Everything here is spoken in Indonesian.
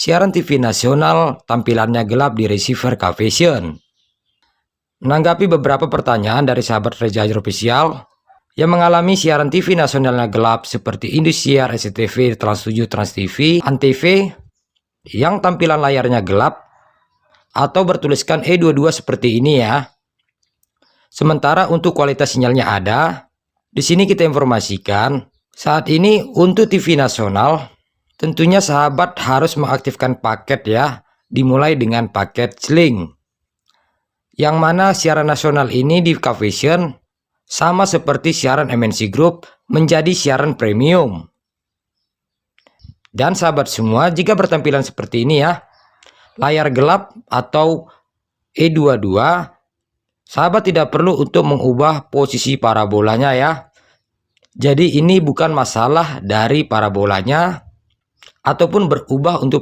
siaran TV nasional tampilannya gelap di receiver Cavision. Menanggapi beberapa pertanyaan dari sahabat Reza Hajar Official yang mengalami siaran TV nasionalnya gelap seperti Indosiar, SCTV, Trans 7, Trans TV, Antv yang tampilan layarnya gelap atau bertuliskan E22 seperti ini ya. Sementara untuk kualitas sinyalnya ada. Di sini kita informasikan saat ini untuk TV nasional tentunya sahabat harus mengaktifkan paket ya, dimulai dengan paket Sling. Yang mana siaran nasional ini di Cavision sama seperti siaran MNC Group menjadi siaran premium. Dan sahabat semua, jika bertampilan seperti ini ya, layar gelap atau E22, sahabat tidak perlu untuk mengubah posisi parabolanya ya. Jadi ini bukan masalah dari parabolanya ataupun berubah untuk